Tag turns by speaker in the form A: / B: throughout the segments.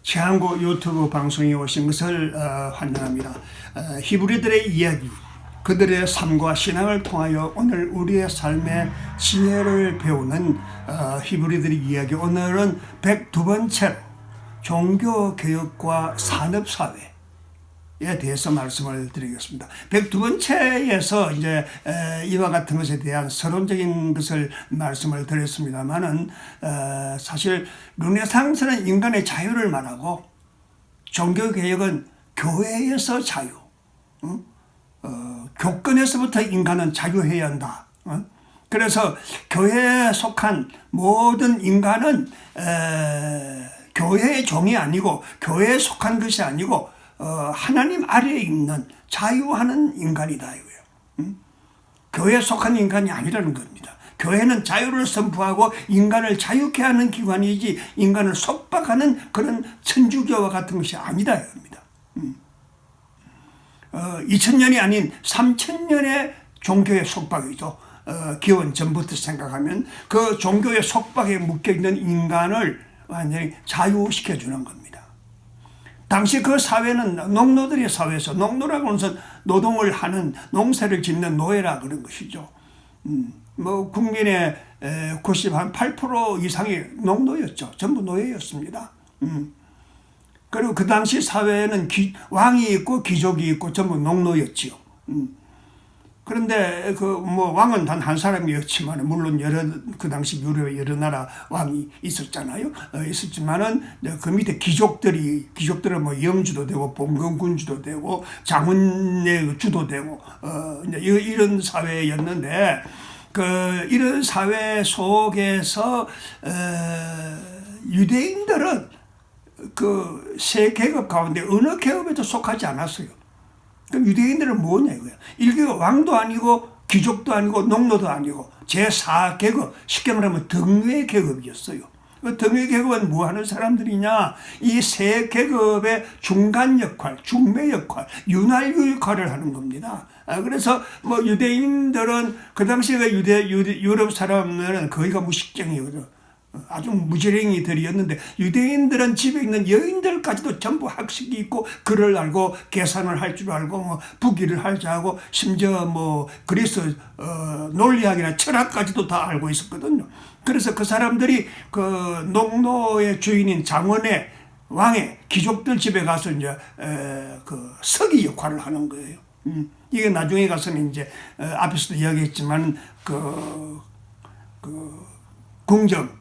A: 최한국 유튜브 방송에 오신 것을 환영합니다. 히브리들의 이야기, 그들의 삶과 신앙을 통하여 오늘 우리의 삶의 지혜를 배우는 히브리들의 이야기, 오늘은 102번째로 종교개혁과 산업사회에 대해서 말씀을 드리겠습니다. 102번째에서 이제 이와 같은 것에 대한 서론적인 것을 말씀을 드렸습니다만은 사실 르네상스는 인간의 자유를 말하고 종교개혁은 교회에서 자유, 교권에서부터 인간은 자유해야 한다. 그래서 교회에 속한 모든 인간은 교회의 종이 아니고 교회에 속한 것이 아니고 하나님 아래에 있는 자유하는 인간이다 이거예요. 교회에 속한 인간이 아니라는 겁니다. 교회는 자유를 선포하고 인간을 자유케 하는 기관이지 인간을 속박하는 그런 천주교와 같은 것이 아니다 이겁니다. 2000년이 아닌 3000년의 종교의 속박이죠. 기원 전부터 생각하면 그 종교의 속박에 묶여있는 인간을 완전히 자유시켜주는 겁니다. 당시 그 사회는 농노들의 사회에서, 농노라고 하는 것은 노동을 하는, 농사를 짓는 노예라 그런 것이죠. 뭐 국민의 98% 이상이 농노였죠. 전부 노예였습니다. 그리고 그 당시 사회에는 왕이 있고 귀족이 있고 전부 농노였지요. 그런데 왕은 단 한 사람이었지만, 물론 그 당시 유럽의 여러 나라 왕이 있었잖아요. 있었지만은 그 밑에 귀족들은 뭐 영주도 되고 봉건군주도 되고 장군의 주도 되고 이런 사회였는데, 이런 사회 속에서 유대인들은 그 세 계급 가운데 어느 계급에도 속하지 않았어요. 그럼 유대인들은 뭐냐 이거야. 일개가 왕도 아니고 귀족도 아니고 농노도 아니고 제4계급, 쉽게 말하면 등외 계급이었어요. 그 등외 계급은 뭐 하는 사람들이냐, 이 세 계급의 중간 역할, 중매 역할, 윤활유 역할을 하는 겁니다. 그래서 뭐 유대인들은 그 당시에 유럽 사람들은 거의가 무식쟁이거든. 아주 무지랭이들이었는데, 유대인들은 집에 있는 여인들까지도 전부 학식이 있고 글을 알고 계산을 할 줄 알고 뭐 부기를 할 줄 알고 심지어 뭐 그리스 논리학이나 철학까지도 다 알고 있었거든요. 그래서 그 사람들이 그 농노의 주인인 장원의 왕의 귀족들 집에 가서 이제 그 서기 역할을 하는 거예요. 이게 나중에 가서는 이제 앞에서도 이야기했지만 궁정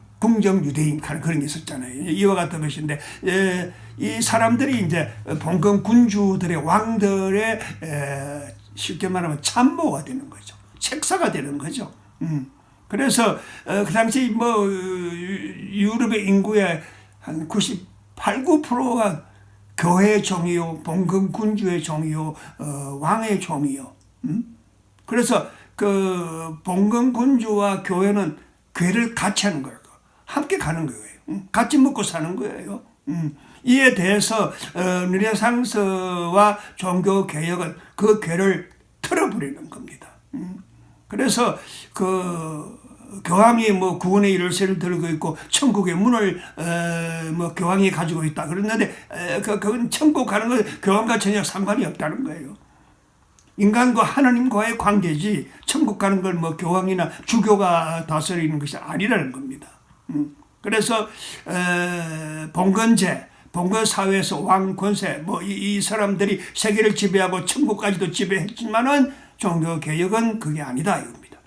A: 유대인 그런 게 있었잖아요. 이와 같은 것인데, 이 사람들이 이제 봉건 군주들의 왕들의 쉽게 말하면 참모가 되는 거죠. 책사가 되는 거죠. 그래서 그 당시 뭐 유럽의 인구의 한 98, 9%가 교회의 종이요, 봉건 군주의 종이요, 왕의 종이요. 그래서 그 봉건 군주와 교회는 괴를 같이 하는 거예요. 함께 가는 거예요. 같이 먹고 사는 거예요. 이에 대해서 르네상스와 종교개혁은 그 괴를 틀어버리는 겁니다. 그래서 그 교황이 뭐 구원의 열쇠를 들고 있고 천국의 문을 뭐 교황이 가지고 있다 그랬는데, 그건 천국 가는 건 교황과 전혀 상관이 없다는 거예요. 인간과 하나님과의 관계지 천국 가는 걸 뭐 교황이나 주교가 다스리는 것이 아니라는 겁니다. 그래서 봉건 사회에서 왕 권세 뭐 이 사람들이 세계를 지배하고 천국까지도 지배했지만은 종교 개혁은 그게 아니다 이겁니다.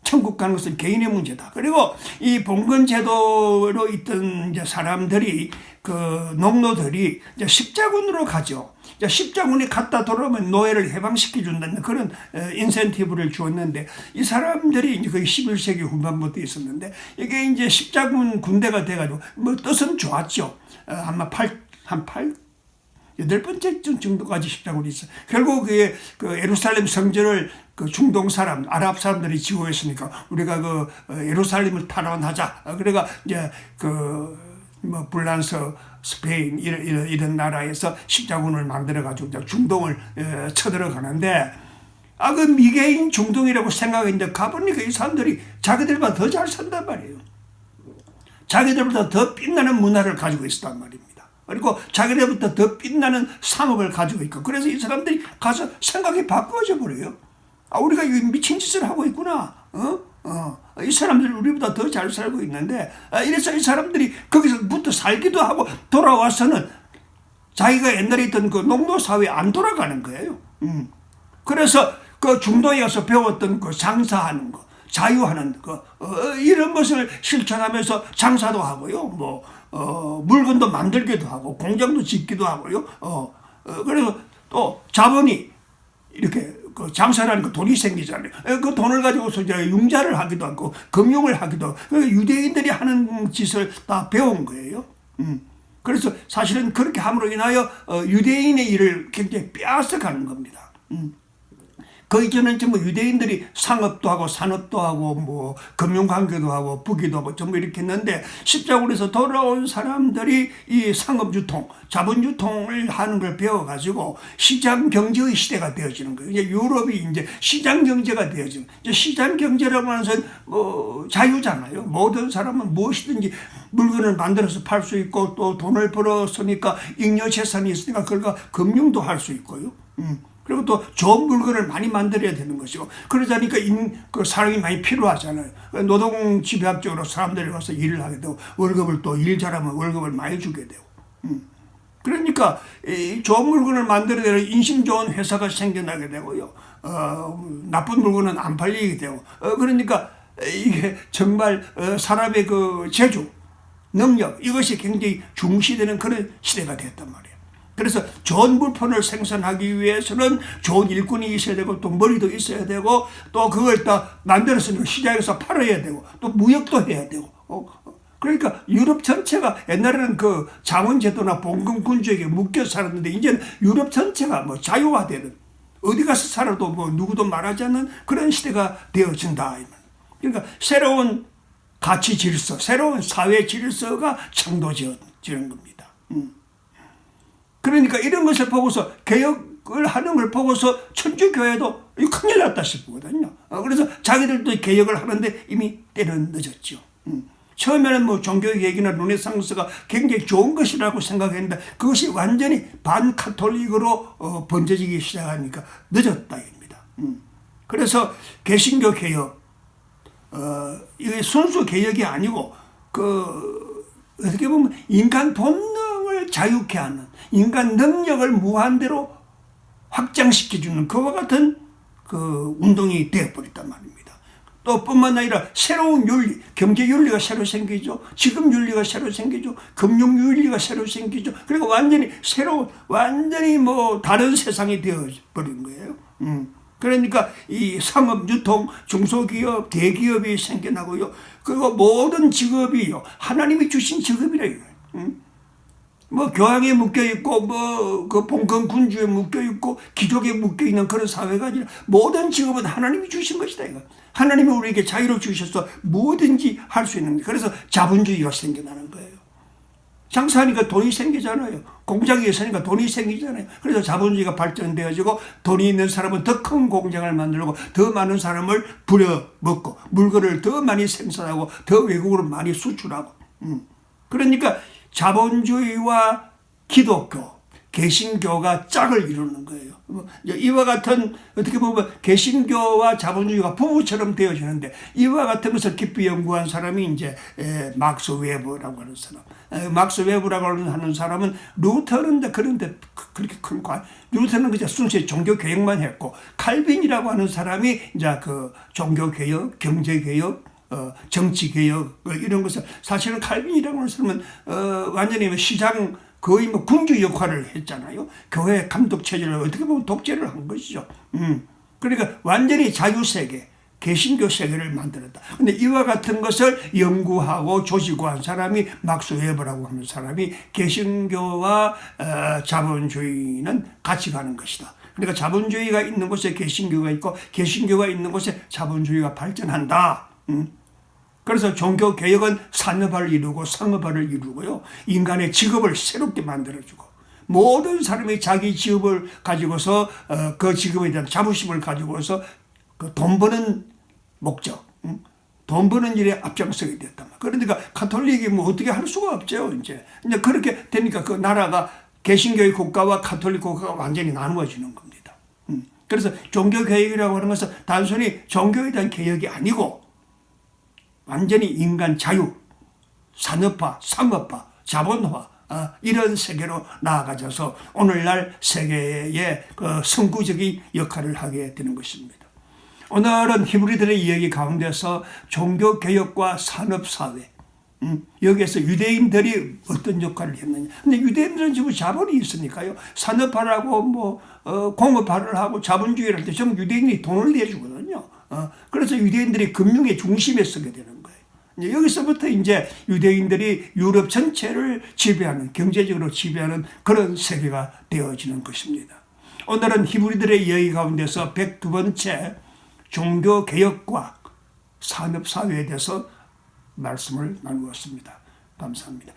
A: 천국 가는 것은 개인의 문제다. 그리고 이 봉건 제도로 있던 이제 사람들이, 그 농노들이 이제 십자군으로 가죠. 이제 십자군이 갔다 돌아오면 노예를 해방시켜 준다는 그런 인센티브를 주었는데, 이 사람들이 이제 거의 11세기 후반부터 있었는데, 이게 이제 십자군 군대가 돼가지고 뭐 뜻은 좋았죠. 아마 8번째 정도까지 십자군이 있어요. 결국 그 예루살렘 성전을 그 중동 사람, 아랍 사람들이 지어했으니까 우리가 그 예루살렘을 탈환하자. 그래가 이제 뭐 불란서, 스페인 이런 나라에서 십자군을 만들어가지고 중동을 쳐들어가는데, 그 미개인 중동이라고 생각했는데 가보니까 이 사람들이 자기들보다 더 잘 산단 말이에요. 자기들보다 더 빛나는 문화를 가지고 있었단 말입니다. 그리고 자기네부터 더 빛나는 상업을 가지고 있고, 그래서 이 사람들이 가서 생각이 바꿔져 버려요. 아, 우리가 이 미친 짓을 하고 있구나. 이 사람들 우리보다 더 잘 살고 있는데, 이래서 이 사람들이 거기서부터 살기도 하고 돌아와서는 자기가 옛날에 있던 그 농노 사회에 안 돌아가는 거예요. 그래서 그 중도에 가서 배웠던 그 장사하는 거, 자유하는 거, 이런 것을 실천하면서 장사도 하고요. 물건도 만들기도 하고 공장도 짓기도 하고요. 그래서 또 자본이 이렇게 그 장사라는 거 돈이 생기잖아요. 그 돈을 가지고서 이제 융자를 하기도 하고 금융을 하기도 하고, 유대인들이 하는 짓을 다 배운 거예요. 그래서 사실은 그렇게 함으로 인하여 유대인의 일을 굉장히 빼앗아가는 겁니다. 그 이전엔 전부 유대인들이 상업도 하고 산업도 하고 금융관계도 하고 부기도 하고 전부 이렇게 했는데, 십자군에서 돌아온 사람들이 이 상업유통, 자본유통을 하는 걸 배워가지고 시장경제의 시대가 되어지는 거예요. 이제 유럽이 이제 시장경제가 되어지는, 이제 시장경제라고 하는 것은 자유잖아요. 모든 사람은 무엇이든지 물건을 만들어서 팔 수 있고, 또 돈을 벌었으니까 잉여재산이 있으니까 그걸 금융도 할 수 있고요. 그리고 또 좋은 물건을 많이 만들어야 되는 것이고, 그러자니까 그 사람이 많이 필요하잖아요. 노동집약적으로 사람들이 와서 일을 하게 되고, 월급을 또 일 잘하면 월급을 많이 주게 되고. 그러니까 좋은 물건을 만들어야 되는 인심 좋은 회사가 생겨나게 되고요. 나쁜 물건은 안 팔리게 되고. 그러니까 이게 정말 사람의 그 재주, 능력, 이것이 굉장히 중시되는 그런 시대가 됐단 말이에요. 그래서 좋은 물품을 생산하기 위해서는 좋은 일꾼이 있어야 되고, 또 머리도 있어야 되고, 또 그걸 다 만들어서 시장에서 팔아야 되고, 또 무역도 해야 되고. 그러니까 유럽 전체가 옛날에는 그 장원제도나 봉건군주에게 묶여 살았는데, 이제는 유럽 전체가 자유화되는, 어디 가서 살아도 누구도 말하지 않는 그런 시대가 되어진다. 그러니까 새로운 가치 질서, 새로운 사회 질서가 창조되어지는 겁니다. 그러니까 이런 것을 보고서, 개혁을 하는 걸 보고서 천주교회도 큰일 났다 싶거든요. 그래서 자기들도 개혁을 하는데 이미 때는 늦었죠. 처음에는 종교 개혁이나 르네상스가 굉장히 좋은 것이라고 생각했는데, 그것이 완전히 반카톨릭으로 번져지기 시작하니까 늦었다 입니다. 그래서 개신교 개혁, 이게 순수 개혁이 아니고 어떻게 보면 인간 본능을 자유케 하는, 인간 능력을 무한대로 확장시켜주는 그와 같은 그 운동이 되어버렸단 말입니다. 또 뿐만 아니라 새로운 윤리, 경제 윤리가 새로 생기죠. 지금 윤리가 새로 생기죠. 금융 윤리가 새로 생기죠. 그리고 완전히 새로운, 완전히 다른 세상이 되어버린 거예요. 그러니까 이 상업, 유통, 중소기업, 대기업이 생겨나고요. 그리고 모든 직업이요, 하나님이 주신 직업이라 이거예요. 교황에 묶여있고, 그 봉건군주에 묶여있고, 귀족에 묶여있는 그런 사회가 아니라 모든 직업은 하나님이 주신 것이다, 이거. 하나님이 우리에게 자유를 주셔서 뭐든지 할 수 있는 거예요. 그래서 자본주의가 생겨나는 거예요. 장사하니까 돈이 생기잖아요. 공장이 있으니까 돈이 생기잖아요. 그래서 자본주의가 발전되어지고, 돈이 있는 사람은 더 큰 공장을 만들고, 더 많은 사람을 부려먹고, 물건을 더 많이 생산하고, 더 외국으로 많이 수출하고. 그러니까 자본주의와 기독교, 개신교가 짝을 이루는 거예요. 이와 같은, 어떻게 보면 개신교와 자본주의가 부부처럼 되어지는데, 이와 같은 것을 깊이 연구한 사람이 이제 막스 웨버라고 하는 사람. 막스 웨버라고 하는 사람은 루터는 그런데 그렇게 큰 루터는 그냥 순수히 종교 개혁만 했고, 칼빈이라고 하는 사람이 이제 그 종교 개혁, 경제 개혁, 정치 개혁, 이런 것을, 사실은 칼빈이라고 하는 사람은 완전히 시장, 거의 군주 역할을 했잖아요. 교회 감독 체제를 어떻게 보면 독재를 한 것이죠. 그러니까 완전히 자유세계, 개신교 세계를 만들었다. 근데 이와 같은 것을 연구하고 조직화한 사람이 막스 웨버라고 하는 사람이, 개신교와 자본주의는 같이 가는 것이다. 그러니까 자본주의가 있는 곳에 개신교가 있고, 개신교가 있는 곳에 자본주의가 발전한다. 그래서 종교 개혁은 산업화를 이루고 상업화를 이루고요. 인간의 직업을 새롭게 만들어주고, 모든 사람이 자기 직업을 가지고서 그 직업에 대한 자부심을 가지고서 그 돈 버는 목적, 돈 버는 일에 앞장서게 됐단 말이에요. 그러니까 가톨릭이 뭐 어떻게 할 수가 없죠. 이제 그렇게 되니까 그 나라가 개신교의 국가와 가톨릭 국가가 완전히 나누어지는 겁니다. 그래서 종교개혁이라고 하는 것은 단순히 종교에 대한 개혁이 아니고 완전히 인간 자유, 산업화, 상업화, 자본화 이런 세계로 나아가져서 오늘날 세계의 그 선구적인 역할을 하게 되는 것입니다. 오늘은 히브리들의 이야기 가운데서 종교개혁과 산업사회 여기에서 유대인들이 어떤 역할을 했느냐. 근데 유대인들은 지금 자본이 있으니까요. 산업화라고 뭐 공업화를 하고 자본주의를 할 때 전부 유대인이 돈을 내주거든요. 그래서 유대인들이 금융의 중심에 서게 되는 거예요. 여기서부터 이제 유대인들이 유럽 전체를 지배하는, 경제적으로 지배하는 그런 세계가 되어지는 것입니다. 오늘은 히브리들의 이야기 가운데서 102번째 종교개혁과 산업사회에 대해서 말씀을 나누었습니다. 감사합니다.